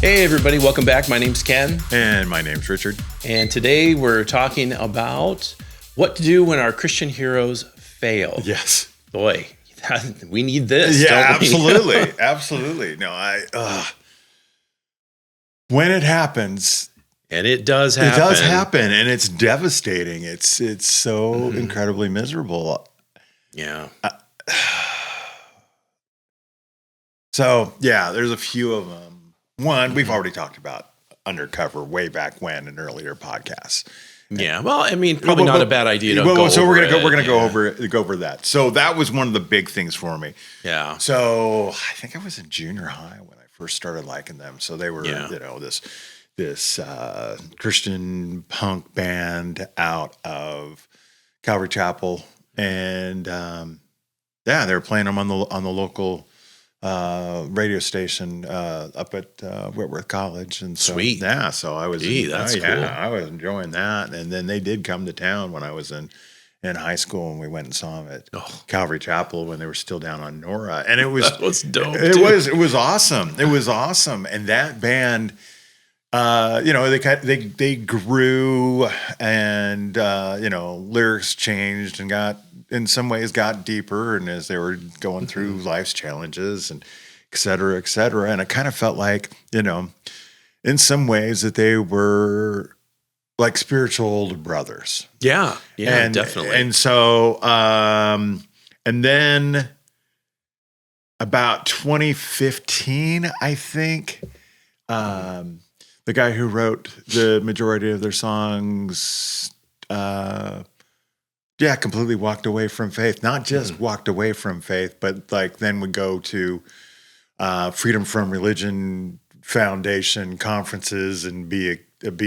Hey everybody, welcome back. My name's Ken. And my name's Richard. And today we're talking about what to do when our Christian heroes fail. Yes. Boy, we need this, yeah, don't we? absolutely. Absolutely. No, when it happens. And it does happen. It does happen, and it's devastating. It's so incredibly miserable. Yeah. So, yeah, there's a few of them. One, we've already talked about Undercover way back when in earlier podcasts. Yeah, well, I mean, probably not a bad idea to go so over we're gonna it. go over that. So that was one of the big things for me. Yeah. So I think I was in junior high when I first started liking them. So they were, this Christian punk band out of Calvary Chapel, and they were playing them on the local radio station up at Whitworth College. And so, sweet. Yeah, so I was that's cool. I was enjoying that. And then they did come to town when I was in high school, and we went and saw them at Calvary Chapel when they were still down on Nora. And it was that was dope. It was awesome. It was awesome. And that band, they grew, and lyrics changed and got deeper, and as they were going through life's challenges and et cetera, and it kind of felt like, in some ways that they were like spiritual older brothers. Yeah, definitely. And so, and then about 2015, I think, the guy who wrote the majority of their songs, completely walked away from faith. Not just walked away from faith, but then would go to Freedom from Religion Foundation conferences and be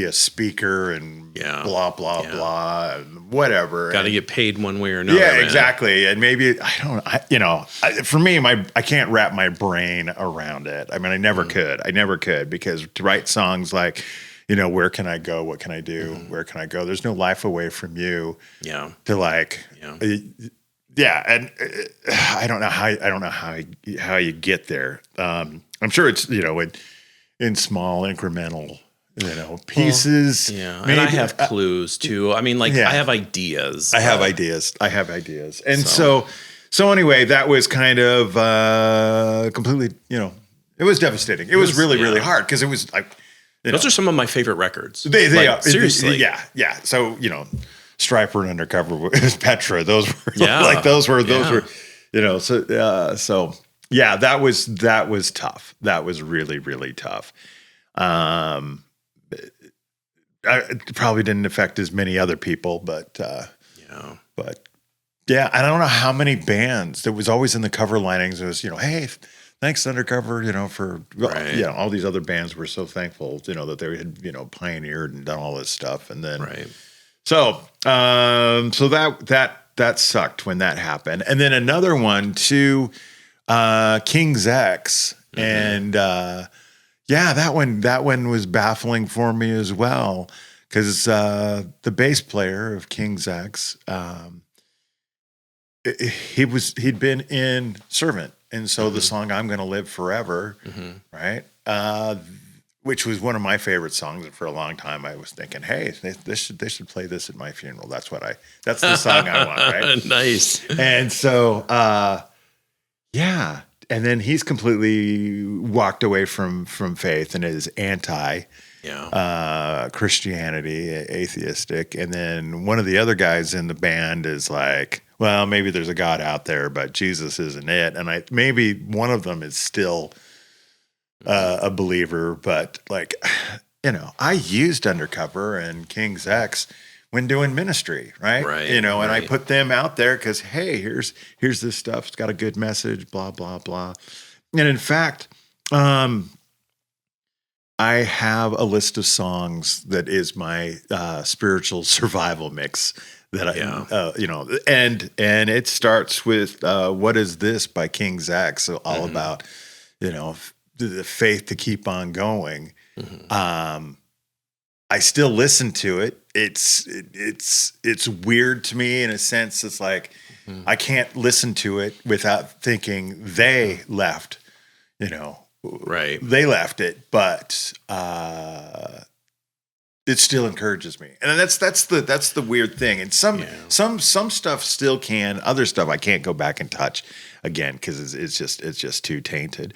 a speaker and blah, blah, blah, and whatever. Got to get paid one way or another. Yeah, exactly. And maybe, for me, I can't wrap my brain around it. I mean, I never could, because to write songs like, where can I go? What can I do? Where can I go? There's no life away from you. Yeah. To and I don't know how you get there. I'm sure it's in small incremental pieces. Well, and I have clues too. I mean, I have ideas. I have ideas, and so anyway, that was kind of completely. It was devastating. It was really really hard, because it was like. Those are some of my favorite records. They are. Seriously. Yeah. So, Striper and Undercover was Petra. Those were that was tough. That was really, really tough. It probably didn't affect as many other people, but I don't know how many bands. There was always in the cover linings. It was, hey, thanks, Undercover, for all these other bands were so thankful, that they had, pioneered and done all this stuff. And then, so that sucked when that happened. And then another one too, King's X. And, that one was baffling for me as well. 'Cause, the bass player of King's X, he'd been in Servant. And so the song "I'm Gonna Live Forever," right? Which was one of my favorite songs, and for a long time I was thinking, "Hey, they should play this at my funeral." That's the song I want, right? Nice. And so, and then he's completely walked away from faith and is anti Christianity, atheistic. And then one of the other guys in the band is like, well, maybe there's a God out there, but Jesus isn't it. And maybe one of them is still a believer, but I used Undercover and King's X when doing ministry, right? And I put them out there because, hey, here's this stuff. It's got a good message, blah, blah, blah. And in fact, I have a list of songs that is my spiritual survival mix that and it starts with "What Is This" by King's X, so all about the faith to keep on going. I still listen to it. It's weird to me in a sense. It's like I can't listen to it without thinking they left Right. They left it, but it still encourages me. And that's the weird thing. And some stuff still can, other stuff I can't go back and touch again because it's just too tainted.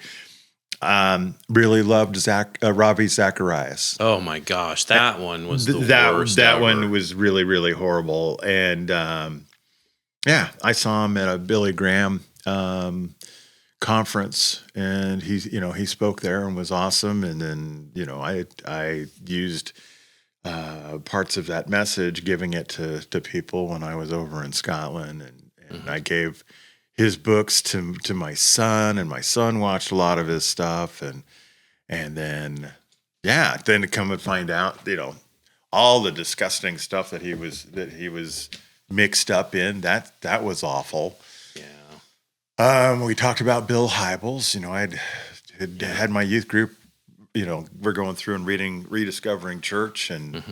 Really loved Ravi Zacharias. Oh my gosh, that one was the worst. That ever. one was really, really horrible. And I saw him at a Billy Graham conference, and he spoke there and was awesome. And then I used parts of that message, giving it to people when I was over in Scotland, and I gave his books to my son, and my son watched a lot of his stuff, and then to come and find out, all the disgusting stuff that he was mixed up in, that was awful. Yeah. We talked about Bill Hybels. I'd had my youth group. We're going through and reading Rediscovering Church, and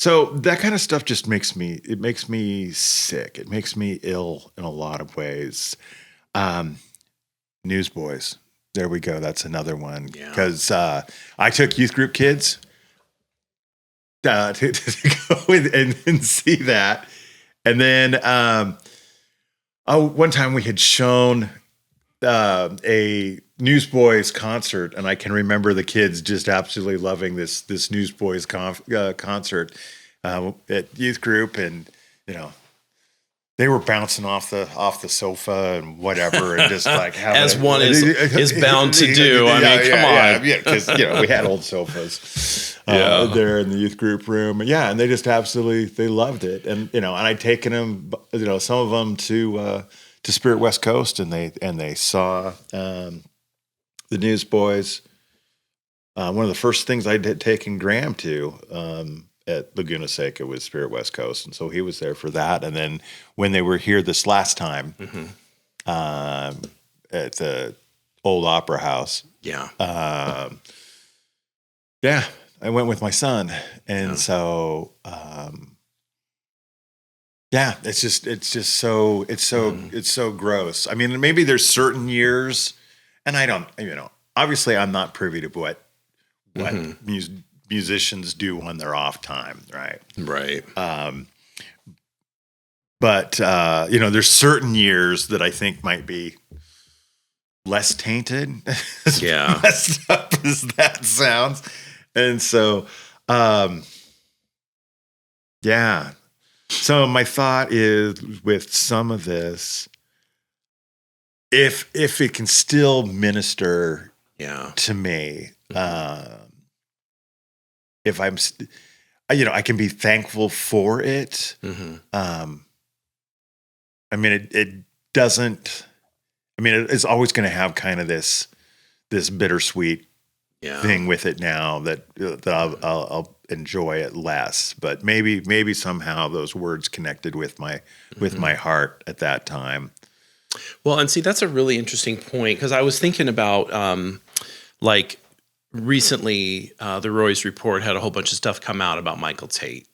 so that kind of stuff just makes me sick. It makes me ill in a lot of ways. Newsboys. There we go. That's another one. Because I took youth group kids to go and see that. And then one time we had shown a Newsboys concert, and I can remember the kids just absolutely loving this Newsboys concert at youth group, and they were bouncing off the sofa and whatever, and just like having as one is bound to do. Come on, because we had old sofas there in the youth group room, and they just absolutely loved it, and and I'd taken them, some of them to Spirit West Coast, and they saw the Newsboys. One of the first things I had taken Graham to at Laguna Seca was Spirit West Coast, and so he was there for that. And then when they were here this last time at the old Opera House, I went with my son, and so. It's so gross. I mean, maybe there's certain years, and I don't, obviously I'm not privy to what musicians do on their off time, right? Right. But there's certain years that I think might be less tainted, messed up as that sounds, and so, So my thought is, with some of this, if it can still minister to me, if I'm, I can be thankful for it. I mean, it doesn't. I mean, it's always going to have kind of this bittersweet thing with it now that I'll enjoy it less, but maybe somehow those words connected with my heart at that time. Well, and see, that's a really interesting point, because I was thinking about like recently the Roy's Report had a whole bunch of stuff come out about Michael Tate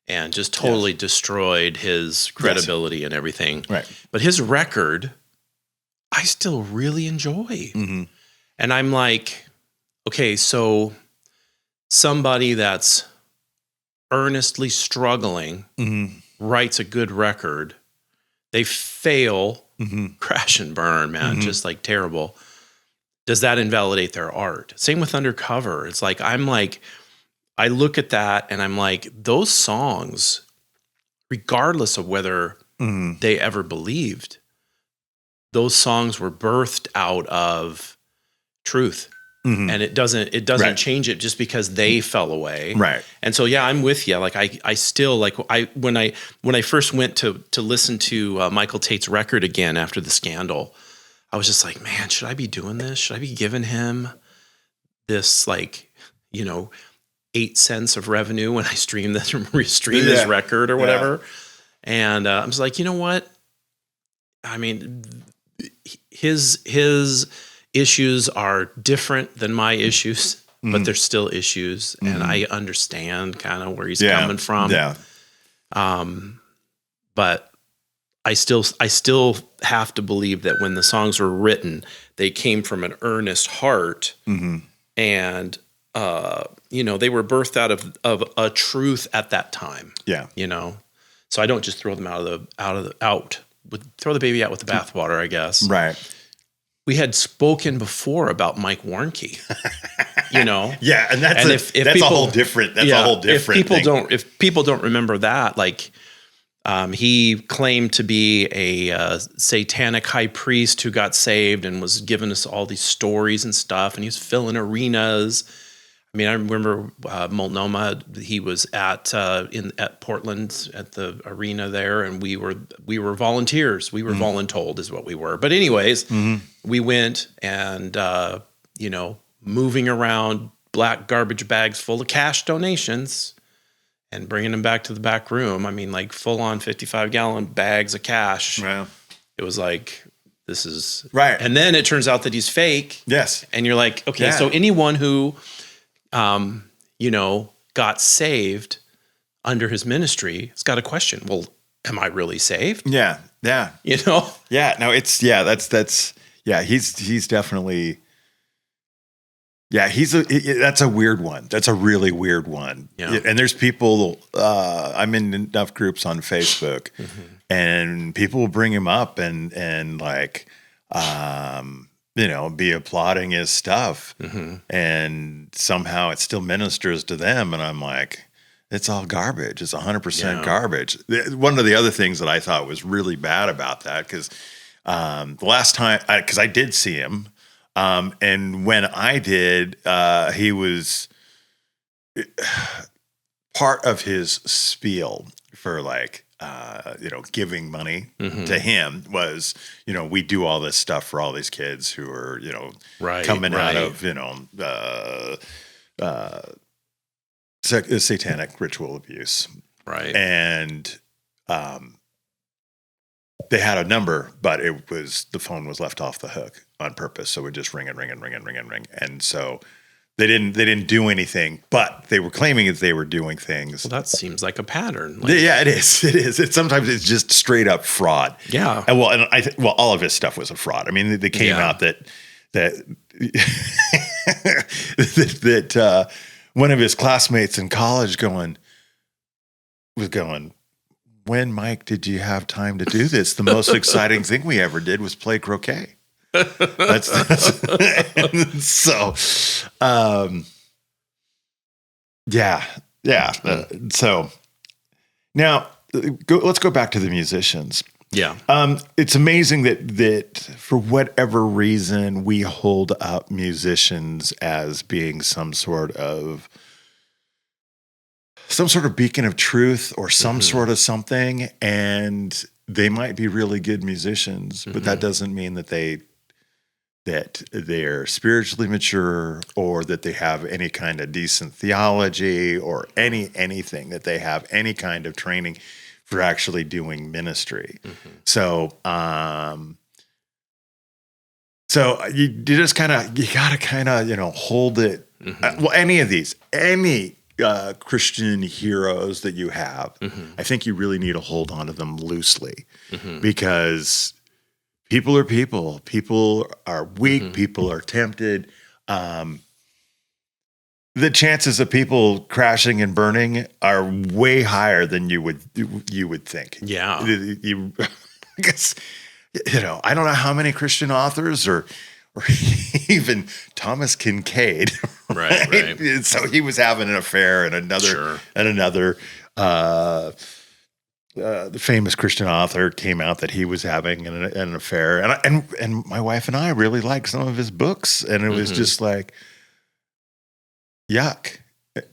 and just totally destroyed his credibility and everything. Right. But his record, I still really enjoy. And I'm like, okay, so somebody that's earnestly struggling writes a good record. They fail, crash and burn, man, just like terrible. Does that invalidate their art? Same with Undercover. It's like, I look at that and I'm like, those songs, regardless of whether they ever believed, those songs were birthed out of truth. And it doesn't change it just because they fell away. Right. And so, I'm with you. Like I still like, when I first went to listen to Michael Tate's record again after the scandal, I was just like, man, should I be doing this? Should I be giving him this, 8 cents of revenue when I stream this record or whatever? And I was like, you know what? I mean, his issues are different than my issues, but they're still issues, and I understand kind of where he's coming from. But I still have to believe that when the songs were written, they came from an earnest heart, and they were birthed out of a truth at that time. Yeah. So I don't just throw them throw the baby out with the bathwater, I guess. Right. We had spoken before about Mike Warnke, Yeah, and that's a whole different. That's a whole different. If people don't remember that, like, he claimed to be a satanic high priest who got saved and was giving us all these stories and stuff, and he was filling arenas. I mean, I remember Multnomah. He was at Portland at the arena there, and we were volunteers. We were voluntold, is what we were. But anyways, we went and moving around black garbage bags full of cash donations and bringing them back to the back room. I mean, like full on 55-gallon bags of cash. Wow. It was like, this is right. And then it turns out that he's fake. Yes. And you're like, okay, so anyone who got saved under his ministry, it's got a question. Well, am I really saved? Yeah. Yeah. Yeah. No, that's he's definitely, that's a weird one. That's a really weird one. Yeah. And there's people, I'm in enough groups on Facebook and people will bring him up and like, be applauding his stuff, and somehow it still ministers to them. And I'm like, it's all garbage. It's 100% garbage. One of the other things that I thought was really bad about that, because the last time, because I did see him, and when I did, he was part of his spiel for like, giving money to him was, we do all this stuff for all these kids who are, coming out of, satanic ritual abuse. Right. And they had a number, but the phone was left off the hook on purpose. So it just ring. And so they didn't do anything, but they were claiming that they were doing things. Well, that seems like a pattern. Yeah, it is. It is. Sometimes it's just straight up fraud. Yeah. And all of his stuff was a fraud. I mean, they came out that one of his classmates in college was going, when, Mike, did you have time to do this? The most exciting thing we ever did was play croquet. So, so now let's go back to the musicians. Yeah. It's amazing that for whatever reason we hold up musicians as being some sort of beacon of truth or some sort of something, and they might be really good musicians, but that doesn't mean that they're spiritually mature or that they have any kind of decent theology or anything, that they have any kind of training for actually doing ministry. So you just gotta hold it. Any Christian heroes that you have, I think you really need to hold on to them loosely, because people are people. People are weak. People are tempted. The chances of people crashing and burning are way higher than you would think. Yeah. I guess, I don't know how many Christian authors or even Thomas Kincaid. Right. So he was having an affair, and another the famous Christian author came out that he was having an affair, and my wife and I really liked some of his books, and it was just like, yuck, but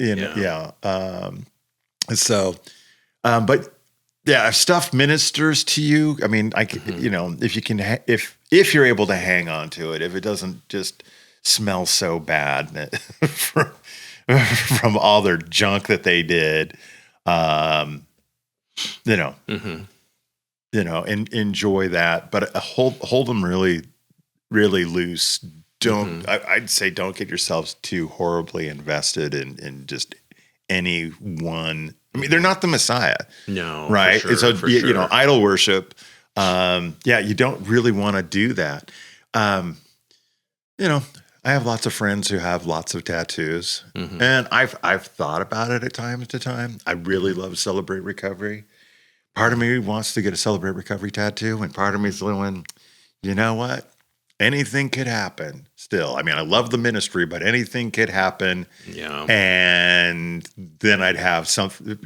yeah, if stuff ministers to you, I mean, if you can, if you're able to hang on to it, if it doesn't just smell so bad from all their junk that they did, enjoy that, but hold them really, really loose. I'd say don't get yourselves too horribly invested in just any one. I mean, they're not the Messiah. No. Right. For sure, idol worship You don't really want to do that. I have lots of friends who have lots of tattoos, and I've thought about it at time to time. I really love Celebrate Recovery. Part of me wants to get a Celebrate Recovery tattoo, and part of me is going, you know what? Anything could happen still. I mean, I love the ministry, but anything could happen. Yeah. And then I'd have something,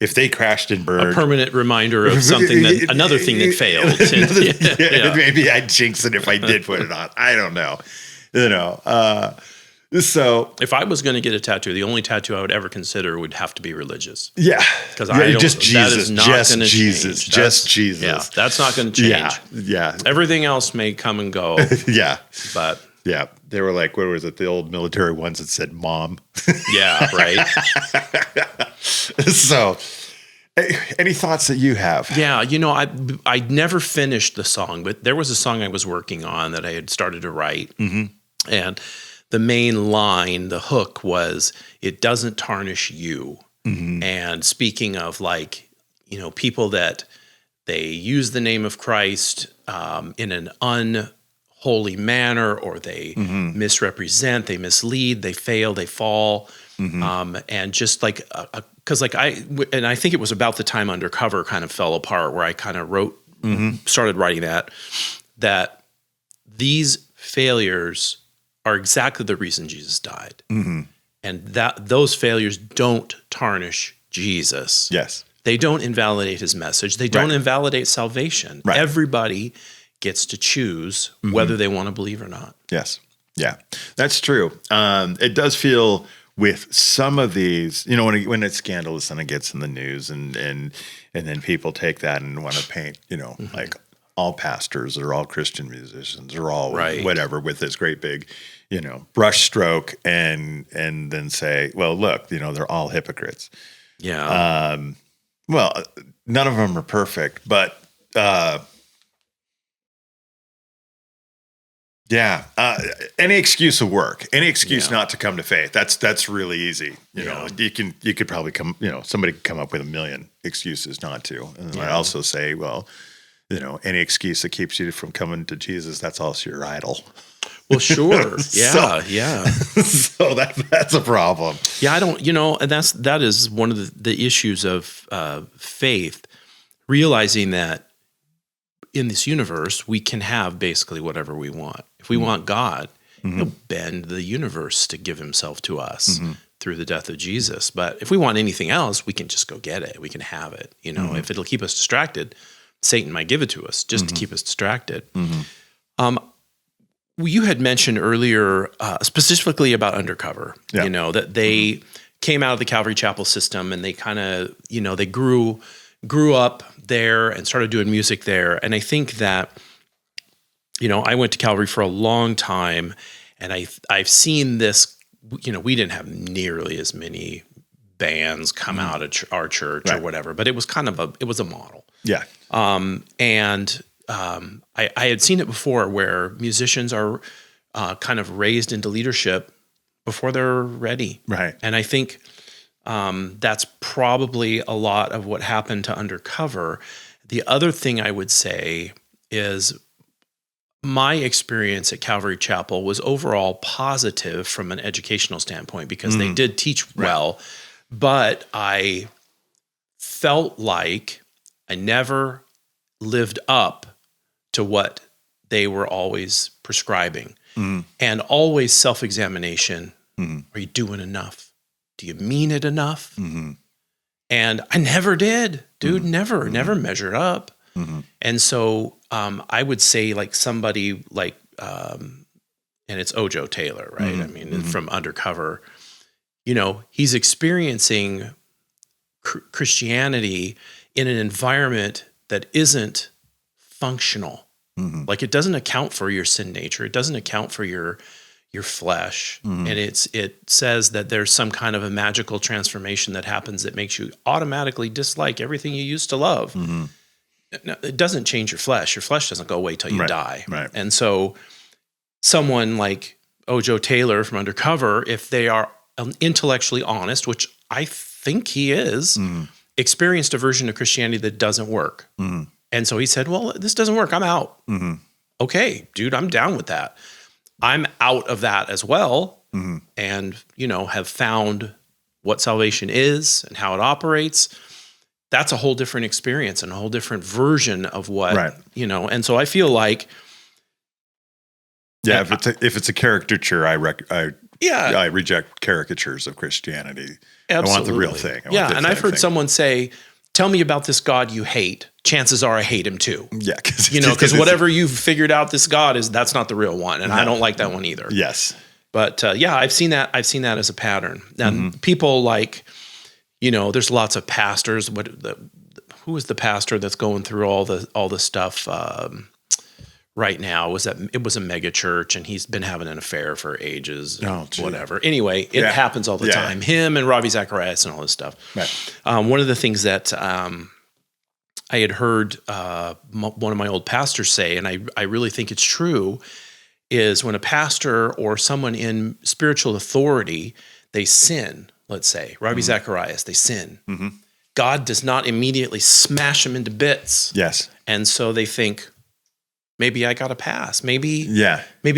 if they crashed and burned. A permanent reminder of something another thing that failed. Maybe I'd jinx it if I did put it on. I don't know. So if I was going to get a tattoo, the only tattoo I would ever consider would have to be religious. Yeah. Because I don't, just Jesus, that is not going to change. Just Jesus. Yeah, that's not going to change. Yeah. Everything else may come and go. Yeah. But yeah, they were like, what was it? The old military ones that said mom. Yeah, right. So any thoughts that you have? Yeah, I never finished the song, but there was a song I was working on that I had started to write. And the main line, the hook was, it doesn't tarnish you. And speaking of people that they use the name of Christ in an unholy manner, or they misrepresent, they mislead, they fail, they fall. And just because I think it was about the time Undercover kind of fell apart, where I kind of started writing that these failures are exactly the reason Jesus died. And that those failures don't tarnish Jesus. Yes. They don't invalidate his message. They don't invalidate salvation. Right. Everybody gets to choose whether they want to believe or not. Yes. Yeah, that's true. It does feel with some of these, when it's scandalous and it gets in the news, and then people take that and want to paint, like all pastors or all Christian musicians or all whatever with this great big, brush stroke, and then say, well, look, they're all hypocrites. Yeah. Well, none of them are perfect, but any excuse will work. Any excuse not to come to faith. That's really easy. You could probably somebody could come up with a million excuses not to. And I also say, well, any excuse that keeps you from coming to Jesus, that's also your idol. Well, sure. Yeah. So that's a problem. Yeah, I don't, and that is one of the issues of faith, realizing that in this universe, we can have basically whatever we want. If we want God, he'll bend the universe to give himself to us through the death of Jesus. But if we want anything else, we can just go get it. We can have it. If it'll keep us distracted, Satan might give it to us just to keep us distracted. You had mentioned earlier, specifically about Undercover, that they came out of the Calvary Chapel system, and they kind of, they grew up there and started doing music there. And I think that, I went to Calvary for a long time, and I've seen this, we didn't have nearly as many bands come out of our church or whatever, but it was kind of it was a model. Yeah. I had seen it before, where musicians are kind of raised into leadership before they're ready. Right. And I think that's probably a lot of what happened to Undercover. The other thing I would say is my experience at Calvary Chapel was overall positive from an educational standpoint, because they did teach well, but I felt like I never lived up to what they were always prescribing. And always self-examination. Are you doing enough? Do you mean it enough? And I never did, dude. Never measured up. And so I would say, like, somebody like, and it's Ojo Taylor, right? I mean, from Undercover, he's experiencing Christianity in an environment that isn't functional. Like, it doesn't account for your sin nature. It doesn't account for your flesh. And it says that there's some kind of a magical transformation that happens that makes you automatically dislike everything you used to love. No, it doesn't change your flesh. Your flesh doesn't go away till you die. Right. And so someone like Ojo Taylor from Undercover, if they are intellectually honest, which I think he is, experienced a version of Christianity that doesn't work. And so he said, well, this doesn't work. I'm out. Mm-hmm. Okay, dude, I'm down with that. I'm out of that as well. Mm-hmm. And, have found what salvation is and how it operates. That's a whole different experience and a whole different version of what, Right. And so I feel like, yeah, if it's a caricature, I reject caricatures of Christianity. Absolutely. I want the real thing. And I've heard someone say, tell me about this God you hate. Chances are I hate him too. Yeah. Because whatever you've figured out this God is, that's not the real one. And I don't like that one either. Yes. But I've seen that as a pattern. And people like, there's lots of pastors. Who is the pastor that's going through all the stuff right now? It was a mega church, and he's been having an affair for ages. Whatever. Anyway, it happens all the time. Him and Ravi Zacharias and all this stuff. Right. One of the things that I had heard one of my old pastors say, and I really think it's true, is when a pastor or someone in spiritual authority, they sin, let's say, Ravi Zacharias, they sin. Mm-hmm. God does not immediately smash them into bits. Yes. And so they think, maybe I got to pass. Maybe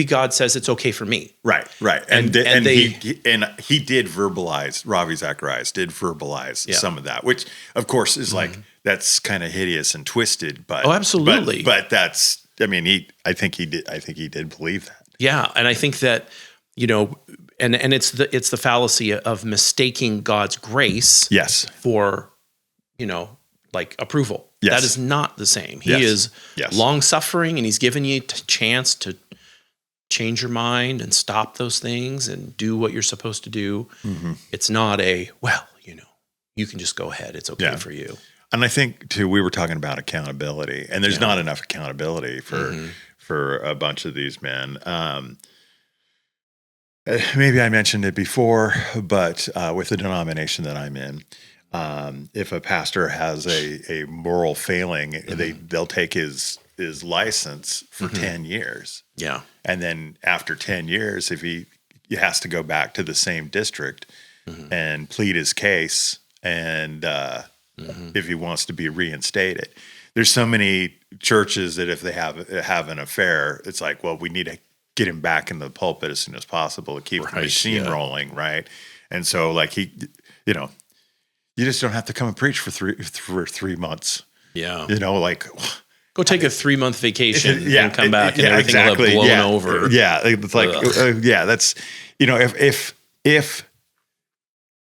God says it's okay for me. Right. And he did verbalize, Ravi Zacharias did verbalize some of that, which of course is like, that's kind of hideous and twisted, but absolutely. But that's, I think he did believe that. Yeah. And I think that, and it's the fallacy of mistaking God's grace for, like approval. Yes. That is not the same. He is long suffering, and he's given you a chance to change your mind and stop those things and do what you're supposed to do. Mm-hmm. It's not you can just go ahead. It's okay for you. And I think too, we were talking about accountability, and there's not enough accountability for a bunch of these men. Maybe I mentioned it before, but with the denomination that I'm in, if a pastor has a moral failing, they'll take his license for 10 years. Yeah. And then after 10 years, if he has to go back to the same district and plead his case, and if he wants to be reinstated. There's so many churches that if they have an affair, it's like, well, we need to get him back in the pulpit as soon as possible to keep the machine rolling, right? And so, like, you just don't have to come and preach for 3 months. Yeah, like go take a 3-month vacation and come back, and everything will have blown over. Yeah, it's like that's if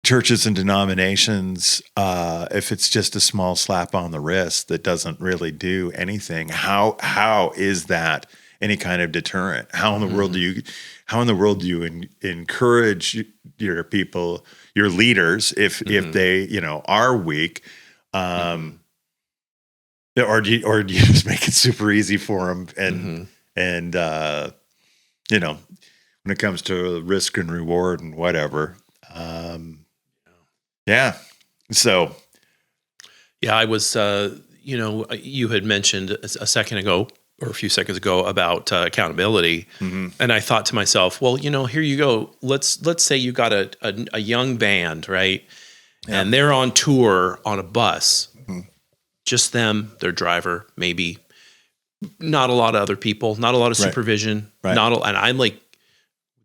churches and denominations, if it's just a small slap on the wrist that doesn't really do anything, how is that any kind of deterrent? How in the world do you encourage your people, your leaders, if they are weak, or do you just make it super easy for them and when it comes to risk and reward and whatever. So. Yeah, I was, you had mentioned a second ago or a few seconds ago about accountability. And I thought to myself, well, here you go. Let's say you got a young band, right? Yeah. And they're on tour on a bus, just them, their driver, maybe not a lot of other people, not a lot of supervision, and I'm like,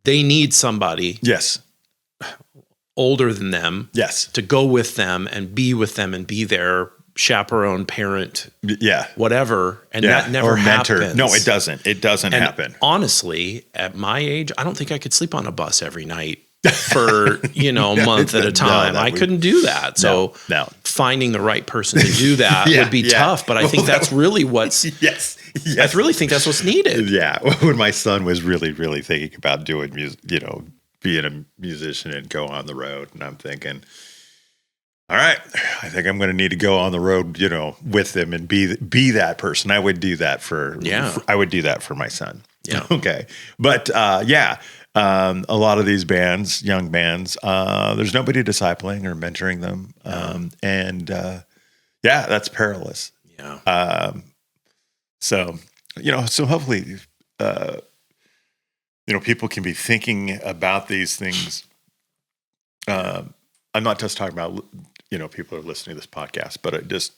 they need somebody. Yes. Older than them, to go with them and be their chaperone, parent, whatever, and that never happens. No, it doesn't. It doesn't happen. Honestly, at my age, I don't think I could sleep on a bus every night for a month at a time. I couldn't do that. So finding the right person to do that would be tough. But I think that's really what's I really think that's what's needed. Yeah, when my son was really, really thinking about doing music, being a musician and go on the road. And I'm thinking, all right, I think I'm going to need to go on the road, with them and be that person. I would do that for my son. Yeah. Okay. But, a lot of these bands, young bands, there's nobody discipling or mentoring them. That's perilous. Yeah. So hopefully, people can be thinking about these things. I'm not just talking about, people who are listening to this podcast, but it just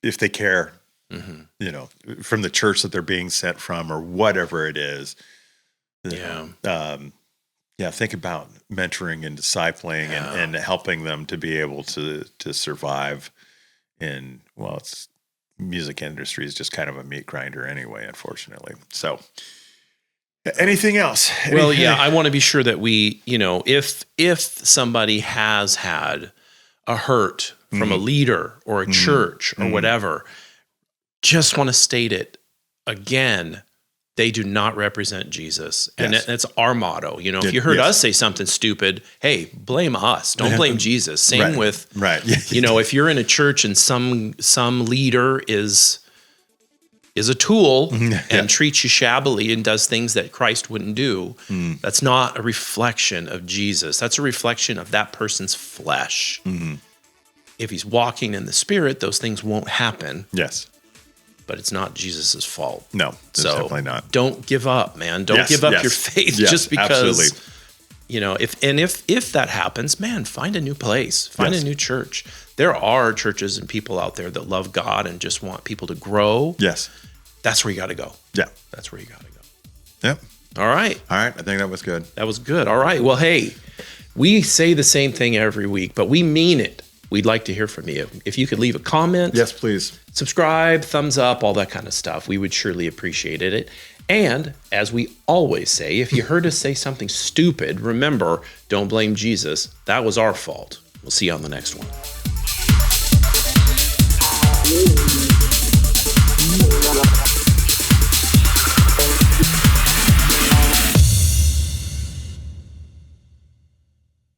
if they care, you know, from the church that they're being sent from or whatever it is. Yeah. Think about mentoring and discipling and helping them to be able to survive in, well, it's music industry is just kind of a meat grinder anyway, unfortunately. So anything else? Well, yeah, I want to be sure that we, you know, if somebody has had a hurt from a leader or a church or whatever, just want to state it again. They do not represent Jesus. And that's our motto. You know, if you heard us say something stupid, hey, blame us. Don't blame Jesus. Same with, you know, if you're in a church and some leader is a tool and treats you shabbily and does things that Christ wouldn't do, that's not a reflection of Jesus. That's a reflection of that person's flesh. If he's walking in the Spirit, those things won't happen. Yes. But it's not Jesus's fault. No, it's definitely not. Don't give up, man. Don't give up your faith just because, you know, if that happens, man, find a new place, find a new church. There are churches and people out there that love God and just want people to grow. Yes. That's where you got to go. Yeah. That's where you got to go. Yep. All right. I think that was good. That was good. All right. Well, hey, we say the same thing every week, but we mean it. We'd like to hear from you. If you could leave a comment. Yes, please. Subscribe, thumbs up, all that kind of stuff. We would surely appreciate it. And as we always say, if you heard us say something stupid, remember, don't blame Jesus. That was our fault. We'll see you on the next one.